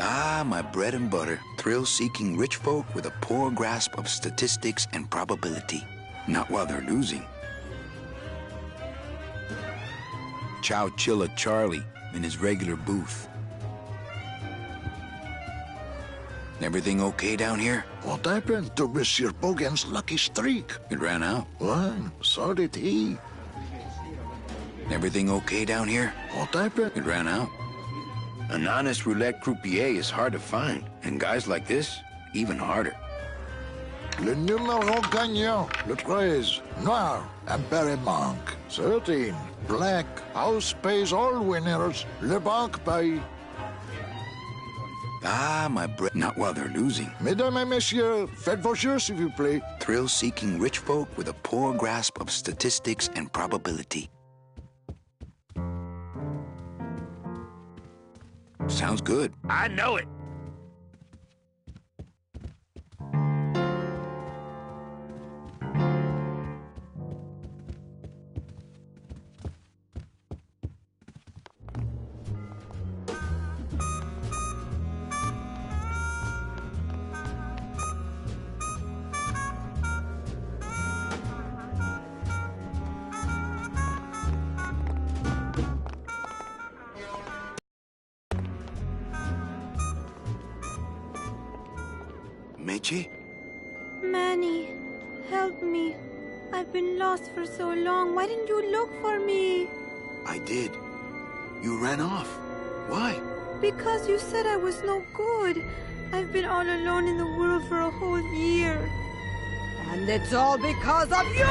Ah, my bread and butter. Thrill-seeking rich folk with a poor grasp of statistics and probability. Not while they're losing. Chow Chilla Charlie in his regular booth. Everything okay down here? What happened to Monsieur Bogan's lucky streak? It ran out. Well, so did he. Everything okay down here? What happened? It ran out. An honest roulette croupier is hard to find, and guys like this, even harder. Le numéro gagnant, le 13, noir, impériments. 13, black, house pays all winners, le banque paye. Ah, my bread. Not while they're losing. Mesdames et messieurs, faites vos jeux, s'il vous plaît. Thrill-seeking rich folk with a poor grasp of statistics and probability. Sounds good. I know it. Meche? Manny, help me. I've been lost for so long. Why didn't you look for me? I did. You ran off. Why? Because you said I was no good. I've been all alone in the world for a whole year. And it's all because of you!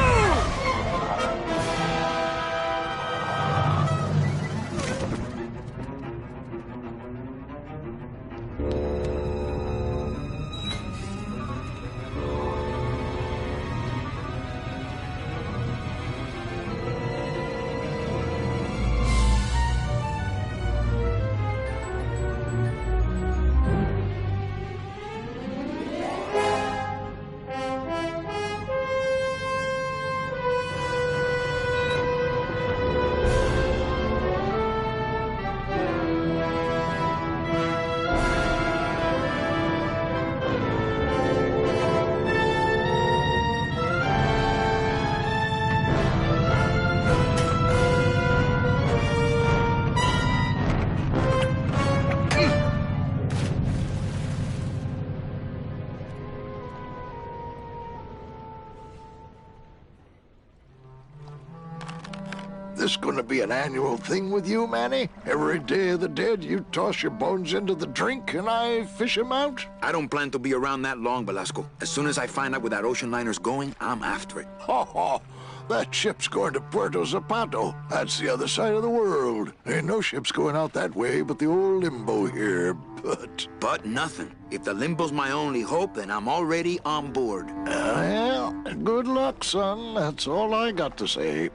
This gonna be an annual thing with you, Manny? Every Day of the Dead, you toss your bones into the drink and I fish 'em out? I don't plan to be around that long, Velasco. As soon as I find out where that ocean liner's going, I'm after it. Ho ho! That ship's going to Puerto Zapato. That's the other side of the world. Ain't no ships going out that way but the old limbo here, but... But nothing. If the limbo's my only hope, then I'm already on board. Well, good luck, son. That's all I got to say.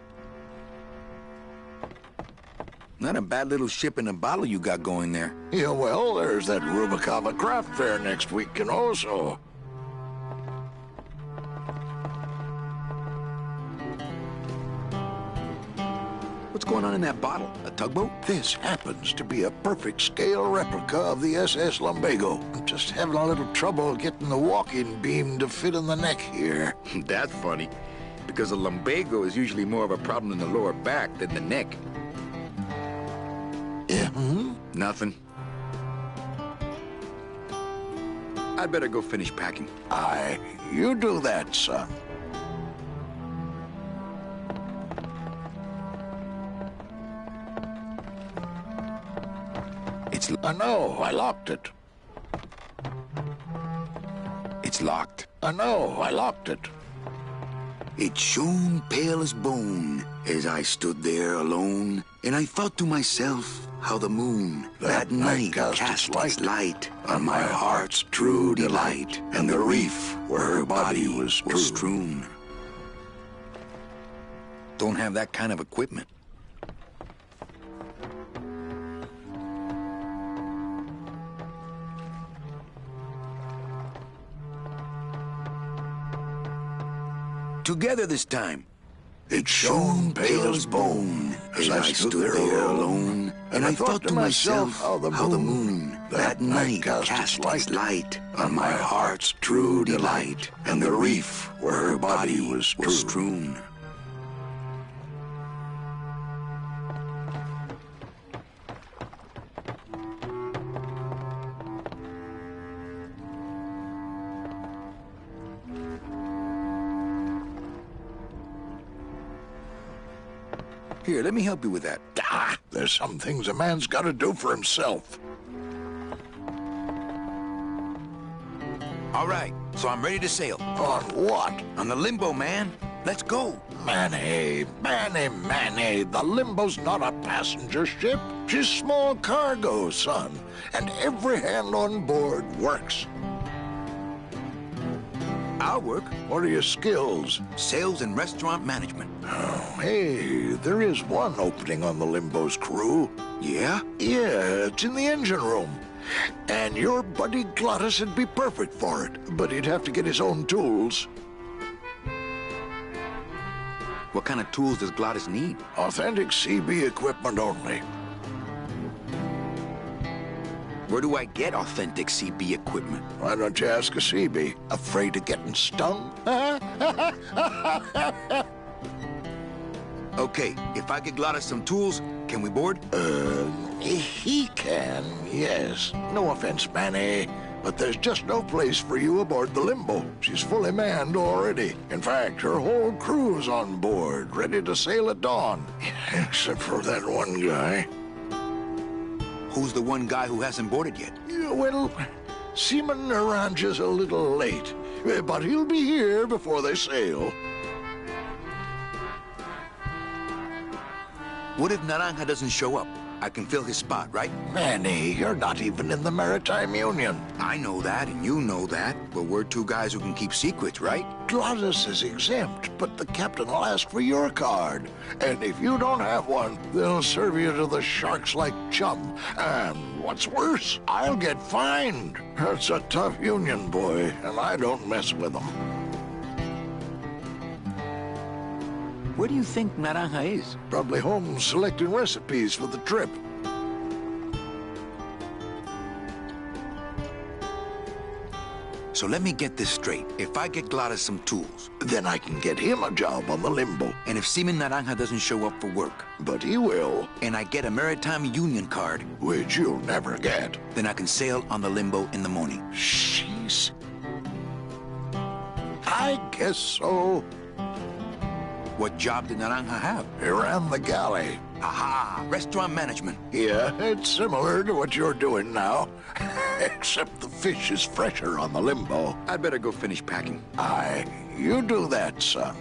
Not a bad little ship in a bottle you got going there. Yeah, well, there's that Rubicava craft fair next week, you know, so... What's going on in that bottle? A tugboat? This happens to be a perfect scale replica of the SS Lumbago. I'm just having a little trouble getting the walking beam to fit in the neck here. That's funny, because a lumbago is usually more of a problem in the lower back than the neck. Yeah, Nothing. I'd better go finish packing. Aye, you do that, son. I know, I locked it. It's locked. I know, I locked it. It shone pale as bone as I stood there alone, and I thought to myself how the moon that night cast its light on my heart's true delight, and the reef where her body was strewn. Don't have that kind of equipment. Together this time. It shone pale as bone as I stood there alone, and I thought to myself how the moon that night cast its light on my heart's true delight, and the reef where her body was strewn. Here, let me help you with that. Ah, there's some things a man's got to do for himself. All right, so I'm ready to sail. On what? On the Limbo, man. Let's go. Manny, the Limbo's not a passenger ship. She's small cargo, son. And every hand on board works. I'll work. What are your skills? Sales and restaurant management. Oh, hey, there is one opening on the Limbo's crew. Yeah? Yeah, it's in the engine room. And your buddy Glottis would be perfect for it, but he'd have to get his own tools. What kind of tools does Glottis need? Authentic CB equipment only. Where do I get authentic CB equipment? Why don't you ask a CB? Afraid of getting stung? Okay, if I get Glottis some tools, can we board? He can, yes. No offense, Manny, but there's just no place for you aboard the Limbo. She's fully manned already. In fact, her whole crew's on board, ready to sail at dawn. Except for that one guy. Who's the one guy who hasn't boarded yet? Yeah, well, Seaman Naranja's a little late, but he'll be here before they sail. What if Naranja doesn't show up? I can fill his spot, right? Manny, you're not even in the Maritime Union. I know that, and you know that, but we're two guys who can keep secrets, right? Glottis is exempt, but the captain will ask for your card. And if you don't have one, they'll serve you to the sharks like chum. And what's worse, I'll get fined. That's a tough union, boy, and I don't mess with them. Where do you think Naranja is? Probably home selecting recipes for the trip. So let me get this straight. If I get Glottis some tools, Then I can get him a job on the Limbo. and if Seaman Naranja doesn't show up for work, But he will, and I get a Maritime Union card, which you'll never get. then I can sail on the Limbo in the morning. Jeez. I guess so. What job did Naranja have? He ran the galley. Aha! Restaurant management. Yeah, it's similar to what you're doing now. Except the fish is fresher on the Limbo. I'd better go finish packing. Aye, you do that, son.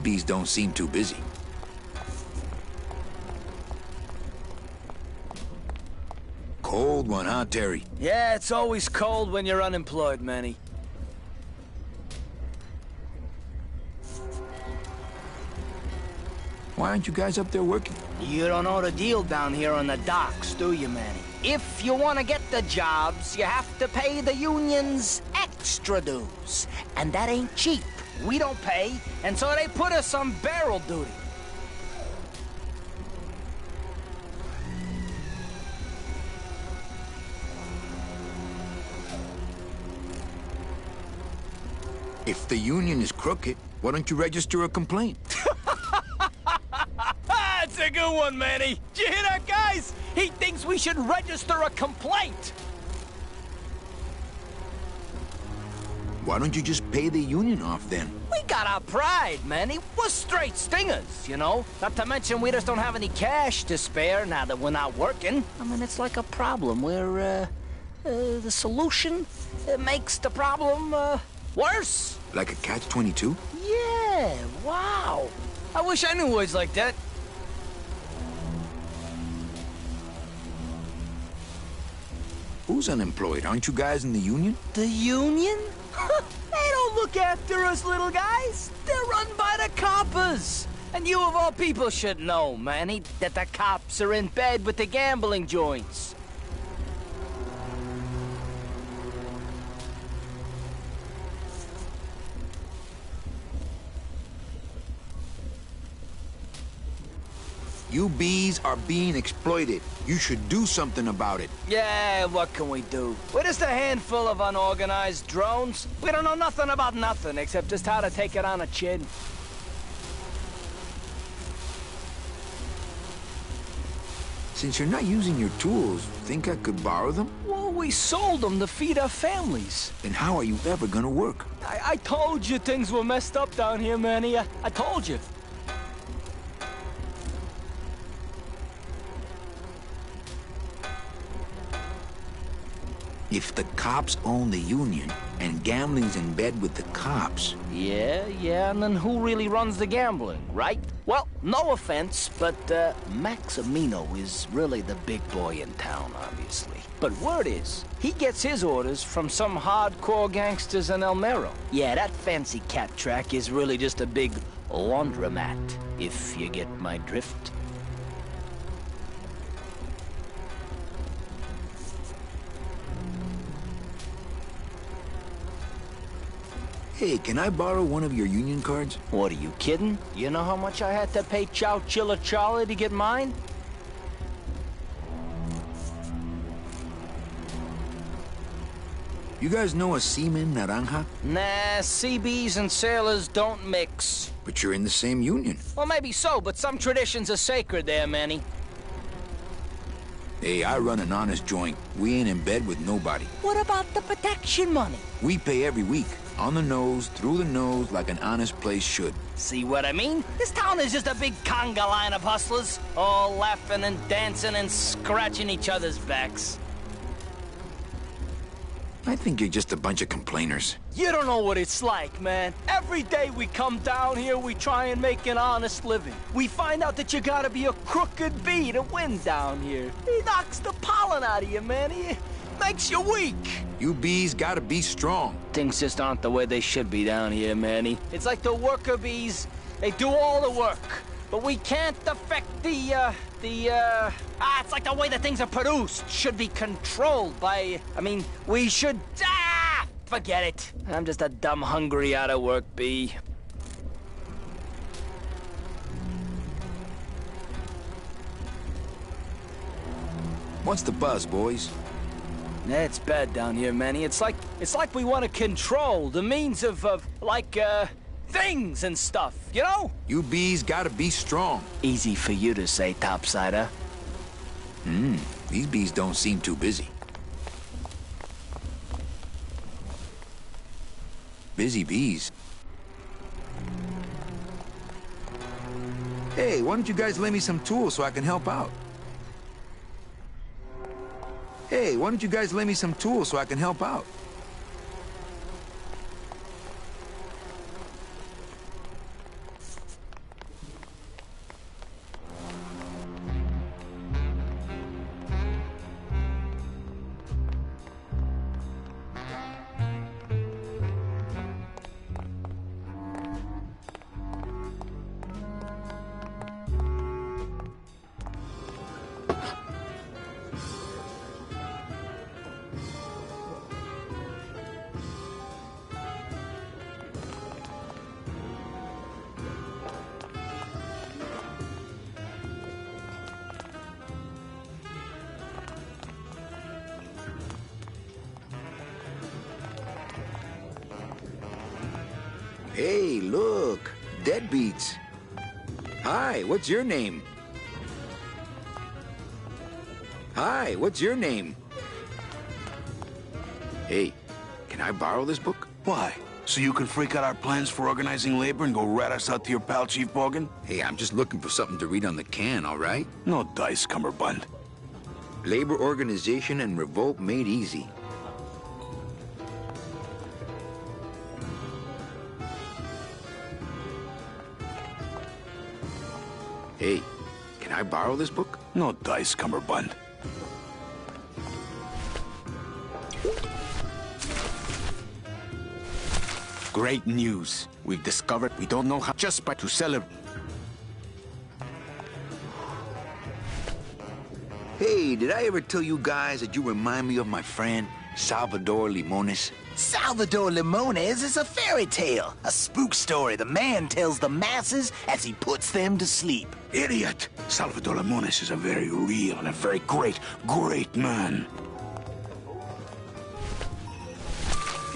bees don't seem too busy. Cold one, huh, Terry? Yeah, it's always cold when you're unemployed, Manny. Why aren't you guys up there working? You don't know the deal down here on the docks, do you, Manny? If you want to get the jobs, you have to pay the unions extra dues. And that ain't cheap. We don't pay, and so they put us on barrel duty. If the union is crooked, why don't you register a complaint? That's a good one, Manny. Did you hear that, guys? He thinks we should register a complaint. Why don't you just pay the union off then? We got our pride, Manny. We're straight stingers, you know? Not to mention we just don't have any cash to spare now that we're not working. I mean, it's like a problem where, the solution makes the problem, worse. Like a catch-22? Yeah, wow. I wish I knew words like that. Who's unemployed? Aren't you guys in the union? The union? They don't look after us little guys. They're run by the coppers. And you of all people should know, Manny, that the cops are in bed with the gambling joints. You bees are being exploited. You should do something about it. Yeah, what can we do? We're just a handful of unorganized drones. We don't know nothing about nothing except just how to take it on the chin. Since you're not using your tools, think I could borrow them? Well, we sold them to feed our families. Then how are you ever gonna work? I told you things were messed up down here, Manny. I told you. If the cops own the union, and gambling's in bed with the cops... Yeah, and then who really runs the gambling, right? Well, no offense, but, Maximino is really the big boy in town, obviously. But word is, he gets his orders from some hardcore gangsters in El Mero. Yeah, that fancy cat track is really just a big laundromat, if you get my drift. Hey, can I borrow one of your union cards? What, are you kidding? You know how much I had to pay Chow Chilla Charlie to get mine? You guys know a seaman, Naranja? Nah, CBs and sailors don't mix. But you're in the same union. Well, maybe so, but some traditions are sacred there, Manny. Hey, I run an honest joint. We ain't in bed with nobody. What about the protection money? We pay every week. On the nose, through the nose, like an honest place should. See what I mean? This town is just a big conga line of hustlers, all laughing and dancing and scratching each other's backs. I think you're just a bunch of complainers. You don't know what it's like, man. Every day we come down here, we try and make an honest living. We find out that you gotta be a crooked bee to win down here. He knocks the pollen out of you, man. He makes you weak. You bees gotta be strong. Things just aren't the way they should be down here, Manny. It's like the worker bees. They do all the work, but we can't affect it's like the way that things are produced should be controlled by, we should, forget it. I'm just a dumb, hungry, out-of-work bee. What's the buzz, boys? It's bad down here, Manny. It's like we want to control the means of things and stuff, you know? You bees gotta be strong. Easy for you to say, topsider. These bees don't seem too busy. Busy bees. Hey, why don't you guys lend me some tools so I can help out? Hey, why don't you guys lend me some tools so I can help out? Hey, look. Deadbeats. Hi, what's your name? Hi, what's your name? Hey, can I borrow this book? Why? So you can freak out our plans for organizing labor and go rat us out to your pal, Chief Morgan? Hey, I'm just looking for something to read on the can, all right? No dice, Cummerbund. Labor organization and revolt made easy. Hey, can I borrow this book? No dice, Cummerbund. Great news. We've discovered we don't know how just by to celebrate. Hey, did I ever tell you guys that you remind me of my friend, Salvador Limones? Salvador Limones is a fairy tale, a spook story the man tells the masses as he puts them to sleep. Idiot! Salvador Limones is a very real and a very great man.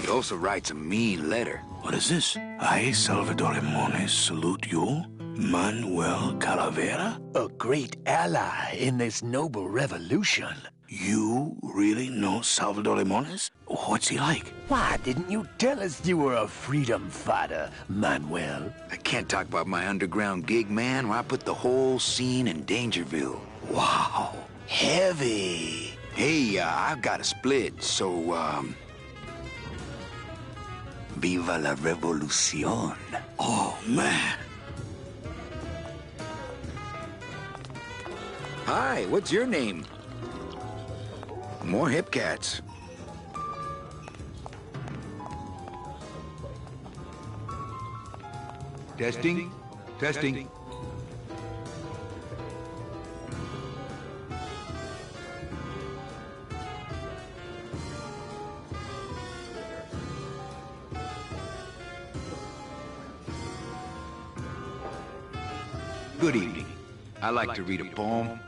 He also writes a mean letter. What is this? I, Salvador Limones, salute you, Manuel Calavera? A great ally in this noble revolution. You really know Salvador Limones? What's he like? Why didn't you tell us you were a freedom fighter, Manuel? I can't talk about my underground gig, man, where I put the whole scene in Dangerville. Wow, heavy. Hey, I've got a split, so, Viva la revolución. Oh, man. Hi, what's your name? More hip cats. Testing. Testing. Good evening. I like to read a poem.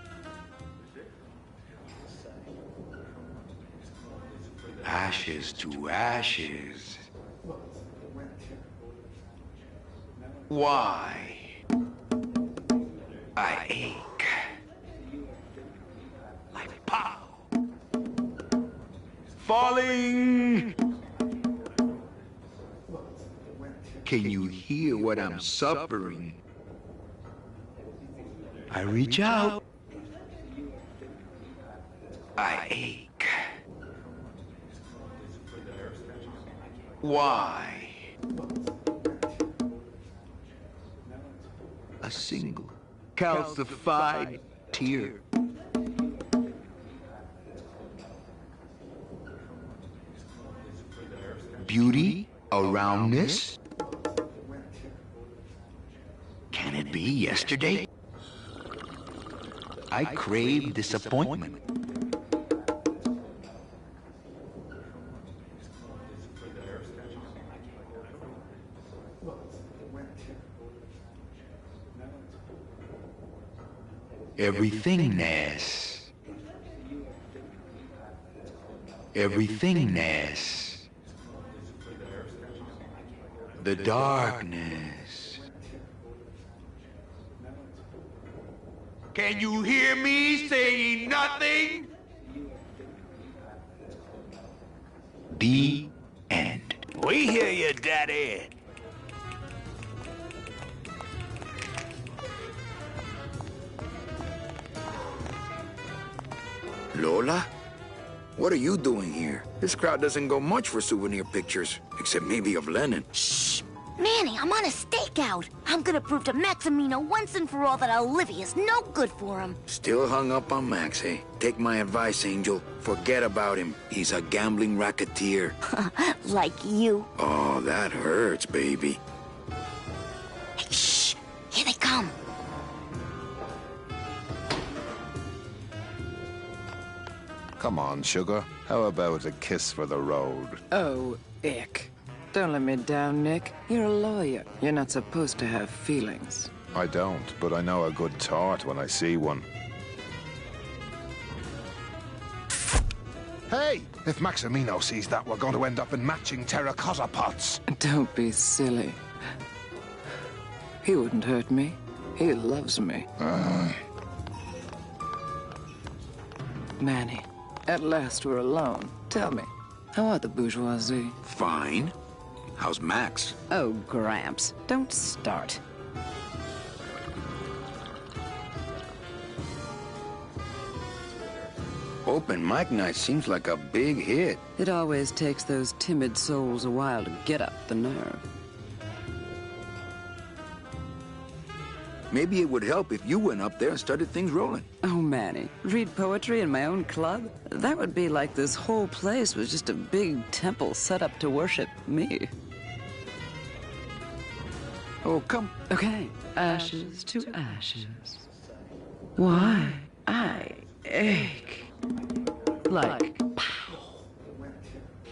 Ashes to ashes. Why? I ache. Like pow. Falling. Can you hear what I'm suffering? I reach out. I ache. Why? A single calcified tear. Beauty around this? Can it be yesterday? I crave disappointment. Everythingness. Everythingness. The darkness. Can you hear me saying nothing? The end. We hear you, Daddy. Lola? What are you doing here? This crowd doesn't go much for souvenir pictures, except maybe of Lenin. Shh! Manny, I'm on a stakeout. I'm gonna prove to Maximino once and for all that Olivia's no good for him. Still hung up on Max, eh? Take my advice, Angel. Forget about him. He's a gambling racketeer. Like you. Oh, that hurts, baby. Hey, shh! Here they come. Come on, sugar. How about a kiss for the road? Oh, ick. Don't let me down, Nick. You're a lawyer. You're not supposed to have feelings. I don't, but I know a good tart when I see one. Hey! If Maximino sees that, we're going to end up in matching terracotta pots. Don't be silly. He wouldn't hurt me. He loves me. Manny, at last we're alone. Tell me, how are the bourgeoisie? Fine. How's Max? Oh, Gramps, don't start. Open mic night seems like a big hit. It always takes those timid souls a while to get up the nerve. Maybe it would help if you went up there and started things rolling. Oh, Manny, read poetry in my own club? That would be like this whole place was just a big temple set up to worship me. Oh, come. Okay, ashes to ashes. Why? I ache. Like pow.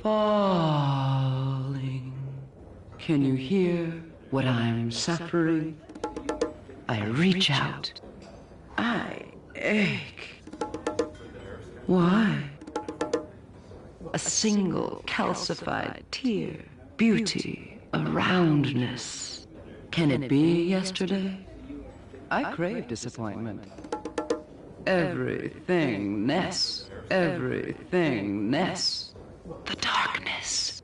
Falling. Can you hear what I'm suffering? I reach out. I ache. Why? A single calcified tear. Beauty, a roundness. Can it be yesterday? I crave disappointment. Everythingness. Everythingness. The darkness.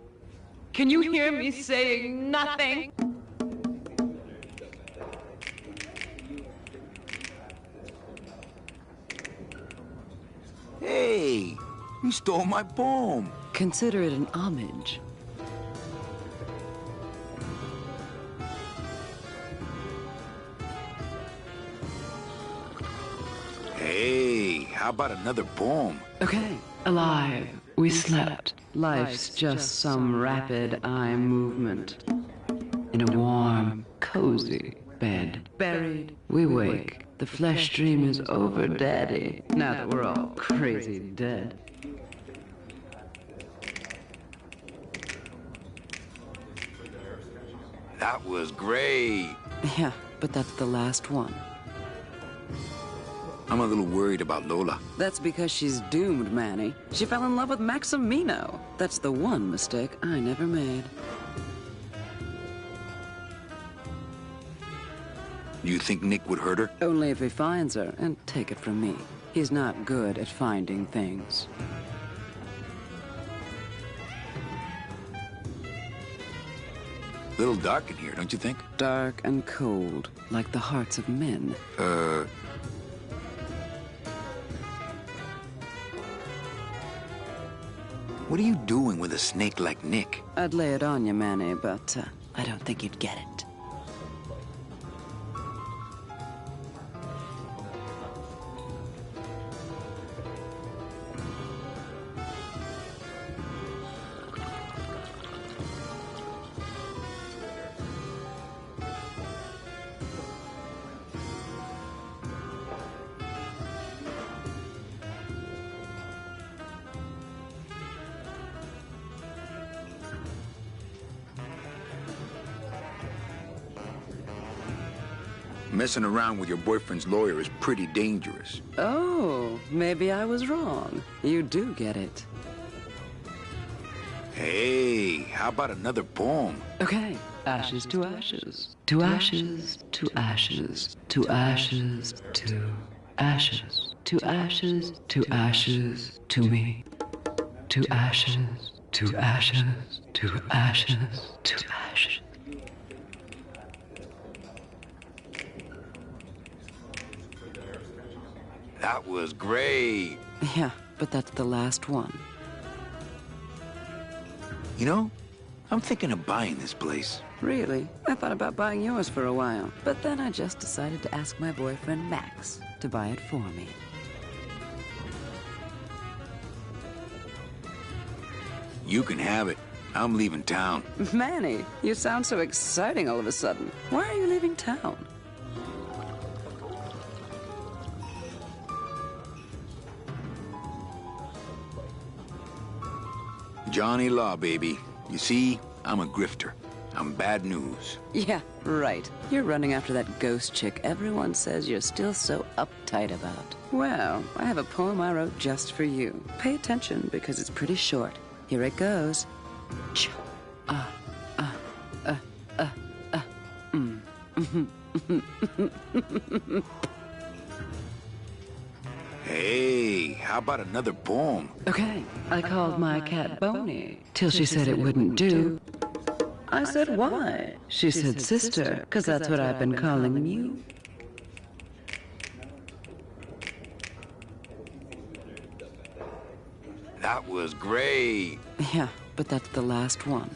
Can you hear me saying nothing? Hey, you stole my poem. Consider it an homage. Hey, how about another poem? Okay. Alive, we slept. Life's just some rapid eye movement. In a warm, cozy bed. Buried, we wake. The flesh dream is over, Daddy. Now that we're all crazy dead. That was great. Yeah, but that's the last one. I'm a little worried about Lola. That's because she's doomed, Manny. She fell in love with Maximino. That's the one mistake I never made. You think Nick would hurt her? Only if he finds her, and take it from me. He's not good at finding things. Little dark in here, don't you think? Dark and cold, like the hearts of men. What are you doing with a snake like Nick? I'd lay it on you, Manny, but I don't think you'd get it. Messing around with your boyfriend's lawyer is pretty dangerous. Oh, maybe I was wrong. You do get it. Hey, how about another poem? Okay. Ashes to ashes. To ashes, to ashes, to ashes, to ashes. To ashes, to ashes, to me. To ashes, to ashes, to ashes, to ashes. That was great. Yeah, but that's the last one. You know, I'm thinking of buying this place. Really? I thought about buying yours for a while, but then I just decided to ask my boyfriend Max to buy it for me. You can have it. I'm leaving town. Manny, you sound so exciting all of a sudden. Why are you leaving town? Johnny Law, baby. You see, I'm a grifter. I'm bad news. Yeah, right. You're running after that ghost chick everyone says you're still so uptight about. Well, I have a poem I wrote just for you. Pay attention because it's pretty short. Here it goes. Ch-ah, ah, ah, ah, ah. Hey, how about another poem? Okay, I called my cat Boney, till she said it wouldn't do. I said, why? She said, sister, 'cause that's what I've been calling you. That was great. Yeah, but that's the last one.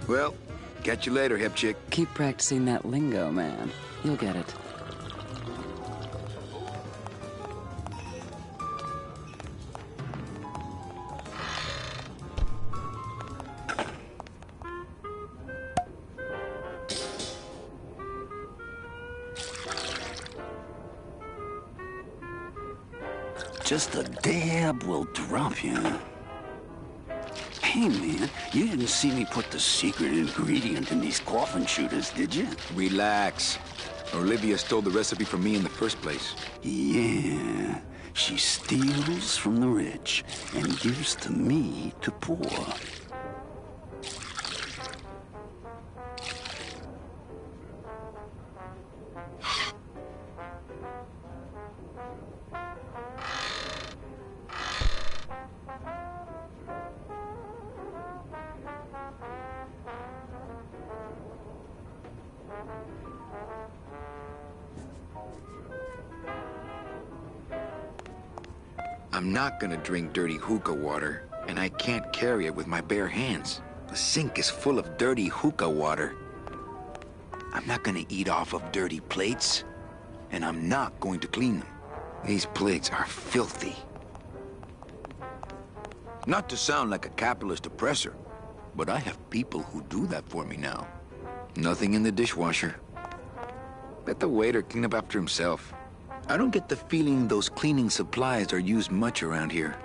Well, catch you later, hip chick. Keep practicing that lingo, man. You'll get it. Just a dab will drop you. Hey, man, you didn't see me put the secret ingredient in these coffin shooters, did you? Relax. Olivia stole the recipe from me in the first place. Yeah, she steals from the rich and gives to me to poor. I'm not gonna drink dirty hookah water, and I can't carry it with my bare hands. The sink is full of dirty hookah water. I'm not gonna eat off of dirty plates, and I'm not going to clean them. These plates are filthy. Not to sound like a capitalist oppressor, but I have people who do that for me now. Nothing in the dishwasher. Let the waiter clean up after himself. I don't get the feeling those cleaning supplies are used much around here.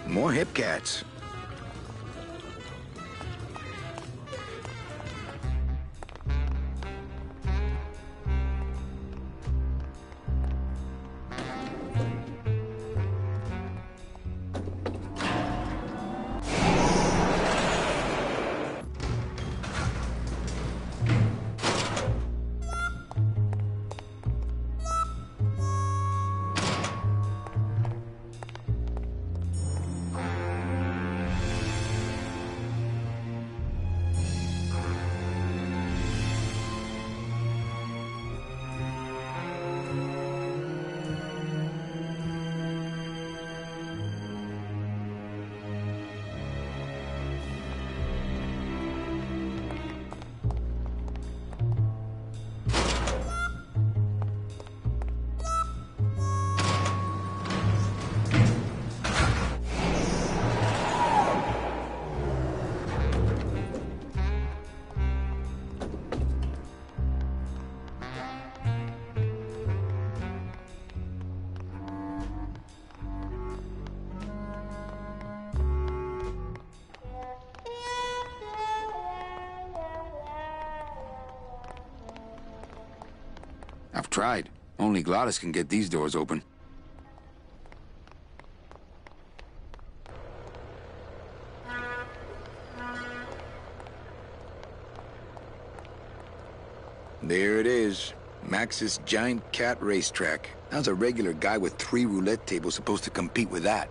More hip cats. I've tried. Only Gladys can get these doors open. There it is. Max's giant cat racetrack. How's a regular guy with 3 roulette tables supposed to compete with that?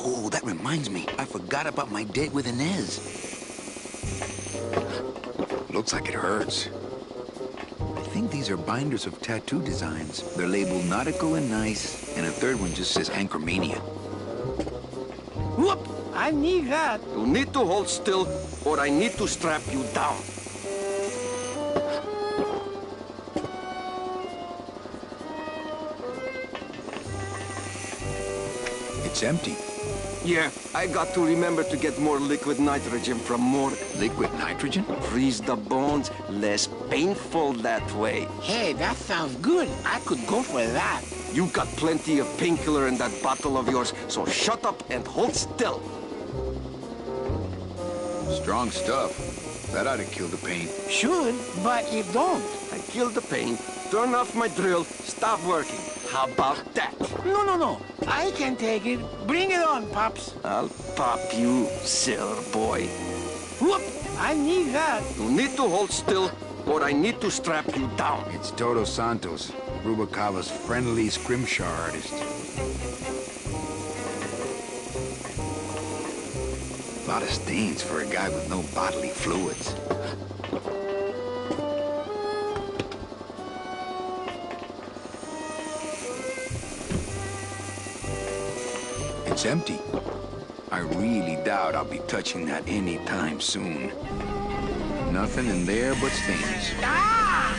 Oh, that reminds me. I forgot about my date with Inez. Looks like it hurts. I think these are binders of tattoo designs. They're labeled nautical and nice, and a third one just says Anchormania. Whoop! I need that. You need to hold still, or I need to strap you down. It's empty. Yeah, I got to remember to get more liquid nitrogen from Morgue. Liquid nitrogen? Freeze the bones, less painful that way. Hey, that sounds good. I could go for that. You got plenty of painkiller in that bottle of yours, so shut up and hold still. Strong stuff. That ought to kill the pain. Should, but it don't. I killed the pain, turn off my drill, stop working. How about that? No. I can take it. Bring it on, Pops. I'll pop you, sailor boy. Whoop! I need that. You need to hold still, or I need to strap you down. It's Toto Santos, Rubalcava's friendly scrimshaw artist. A lot of stains for a guy with no bodily fluids. It's empty. I really doubt I'll be touching that anytime soon. Nothing in there but stains. Ah!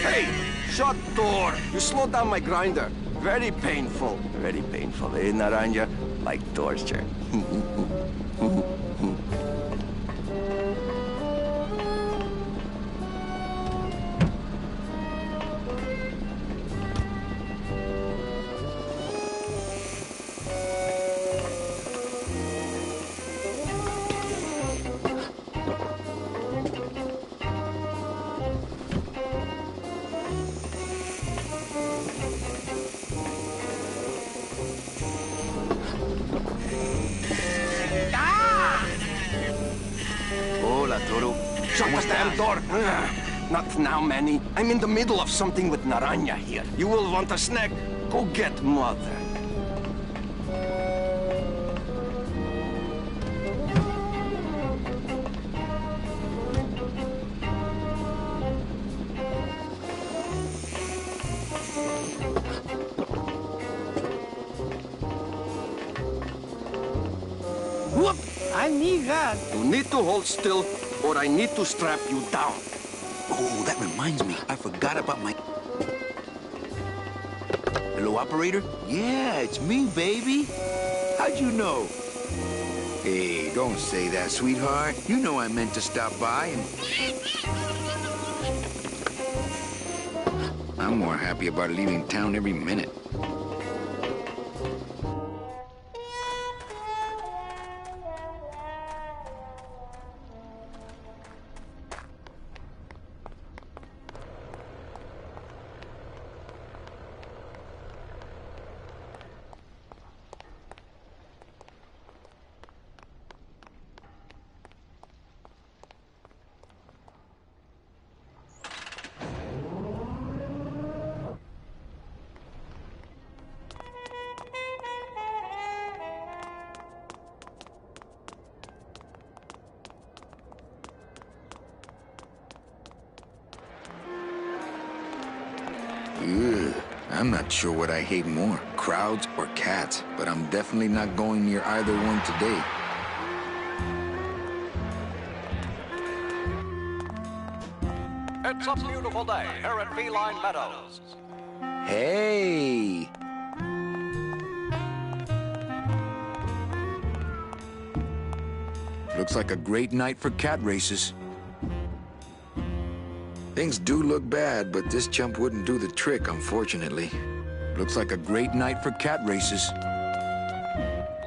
Hey, shut door. You slowed down my grinder. Very painful, eh, Naranja? Like torture. Shut the damn door! Not now, Manny. I'm in the middle of something with Naranja here. You will want a snack? Go get Mother. Whoop! I need that. You need to hold still, or I need to strap you down. Oh, that reminds me. I forgot about my... Hello, operator? Yeah, it's me, baby. How'd you know? Hey, don't say that, sweetheart. You know I meant to stop by and... I'm more happy about leaving town every minute. Ugh, I'm not sure what I hate more, crowds or cats, but I'm definitely not going near either one today. It's a beautiful day here at Feline Meadows. Hey! Looks like a great night for cat races. Things do look bad, but this chump wouldn't do the trick, unfortunately. Looks like a great night for cat races.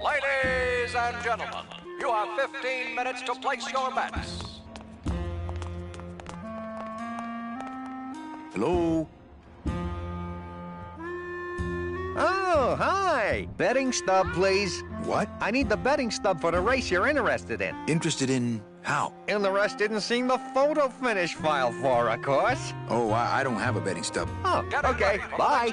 Ladies and gentlemen, you have 15 minutes to place your bets. Hello? Oh, hi! Betting stub, please. What? I need the betting stub for the race you're interested in. Interested in how? And the rest didn't seem the photo finish file for, of course. Oh, I don't have a betting stub. Oh, okay. Bye.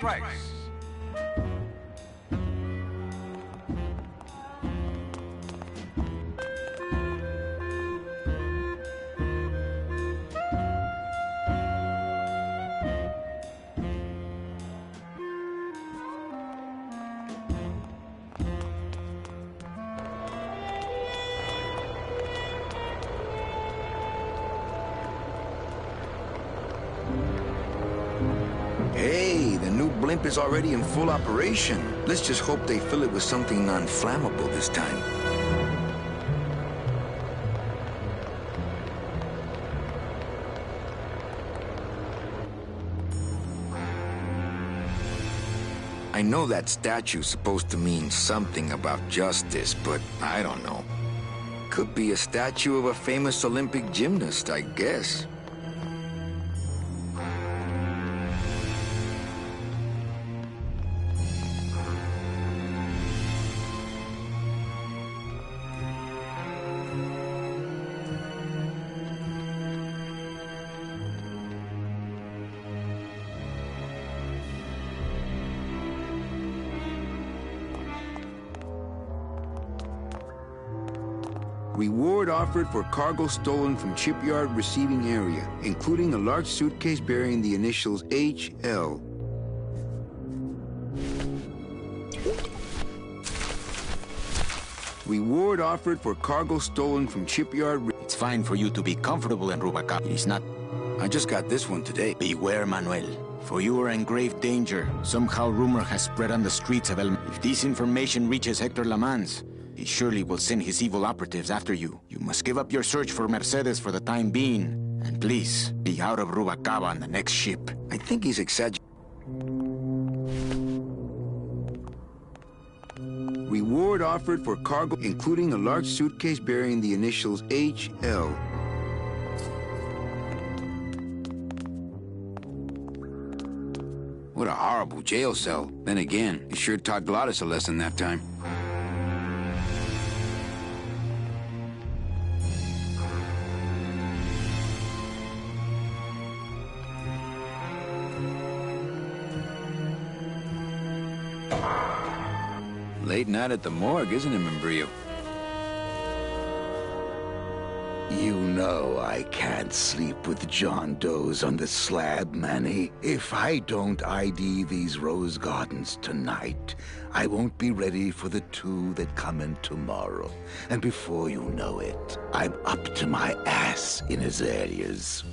Hey, the new blimp is already in full operation. Let's just hope they fill it with something non-flammable this time. I know that statue's supposed to mean something about justice, but I don't know. Could be a statue of a famous Olympic gymnast, I guess. Reward offered for cargo stolen from shipyard receiving area, including a large suitcase bearing the initials HL. Reward offered for cargo stolen from shipyard. It's fine for you to be comfortable in Rubalcaba. It is not. I just got this one today. Beware, Manuel. For you are in grave danger. Somehow rumor has spread on the streets of El... If this information reaches Hector Lamans, he surely will send his evil operatives after you. You must give up your search for Mercedes for the time being. And please, be out of Rubalcaba on the next ship. I think he's exaggerating. Reward offered for cargo, including a large suitcase bearing the initials HL. What a horrible jail cell. Then again, it sure taught Glottis a lesson that time. Late night at the morgue, isn't it, Membrillo? You know I can't sleep with John Doe's on the slab, Manny. If I don't ID these rose gardens tonight, I won't be ready for the two that come in tomorrow. And before you know it, I'm up to my ass in azaleas.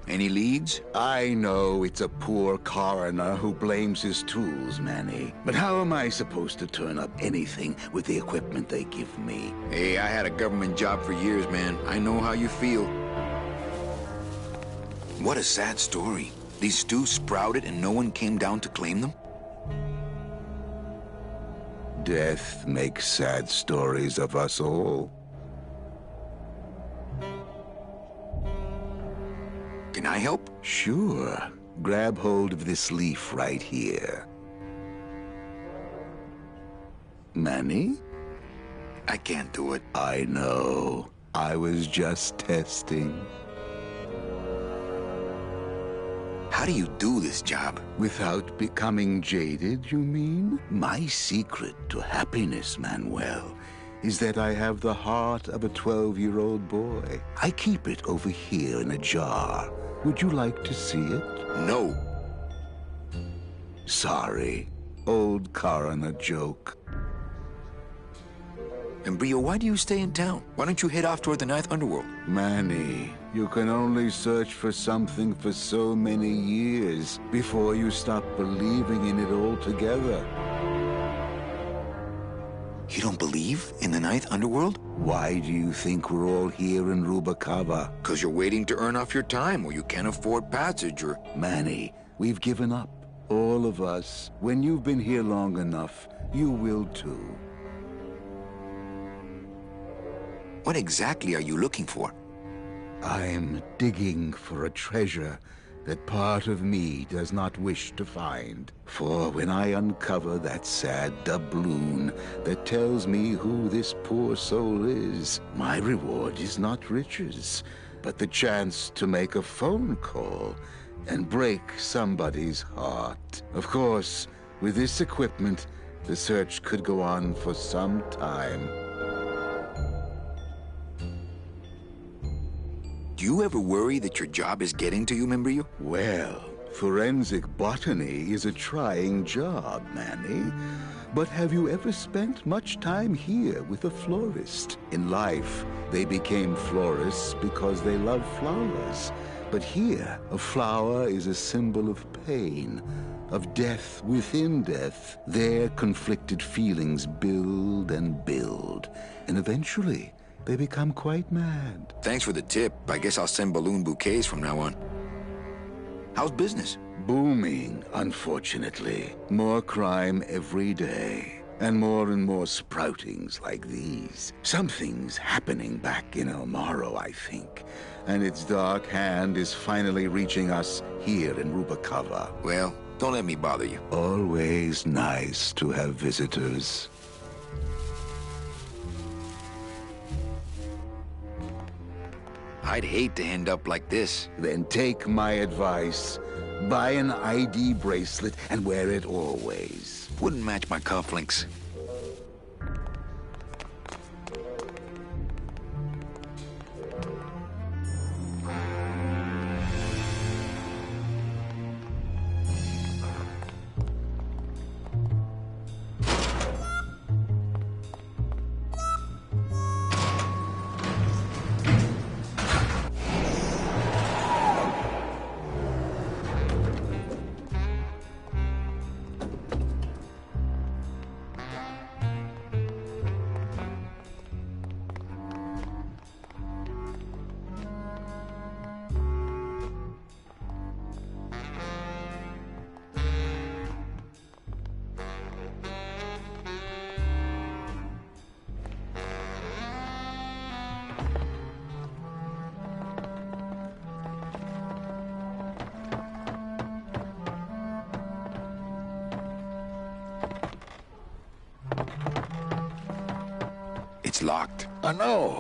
Any leads? I know it's a poor coroner who blames his tools, Manny. But how am I supposed to turn up anything with the equipment they give me? Hey, I had a government job for years, man. I know how you feel. What a sad story. These stews sprouted and no one came down to claim them? Death makes sad stories of us all. Can I help? Sure. Grab hold of this leaf right here. Manny? I can't do it. I know. I was just testing. How do you do this job? Without becoming jaded, you mean? My secret to happiness, Manuel, is that I have the heart of a 12-year-old boy. I keep it over here in a jar. Would you like to see it? No. Sorry. Old coroner joke. Membrillo, why do you stay in town? Why don't you head off toward the Ninth Underworld? Manny, you can only search for something for so many years before you stop believing in it altogether. You don't believe in the Ninth Underworld? Why do you think we're all here in Rubalcaba? Because you're waiting to earn off your time, or you can't afford passage, or... Manny, we've given up. All of us. When you've been here long enough, you will too. What exactly are you looking for? I'm digging for a treasure that part of me does not wish to find. For when I uncover that sad doubloon that tells me who this poor soul is, my reward is not riches, but the chance to make a phone call and break somebody's heart. Of course, with this equipment, the search could go on for some time. Do you ever worry that your job is getting to you, Membrillo? Well, forensic botany is a trying job, Manny. But have you ever spent much time here with a florist? In life, they became florists because they love flowers. But here, a flower is a symbol of pain, of death within death. Their conflicted feelings build and build, and eventually, they become quite mad. Thanks for the tip. I guess I'll send balloon bouquets from now on. How's business? Booming, unfortunately. More crime every day. And more sproutings like these. Something's happening back in El Morro, I think. And its dark hand is finally reaching us here in Rubacava. Well, don't let me bother you. Always nice to have visitors. I'd hate to end up like this. Then take my advice. Buy an ID bracelet and wear it always. Wouldn't match my cufflinks. It's locked. I know.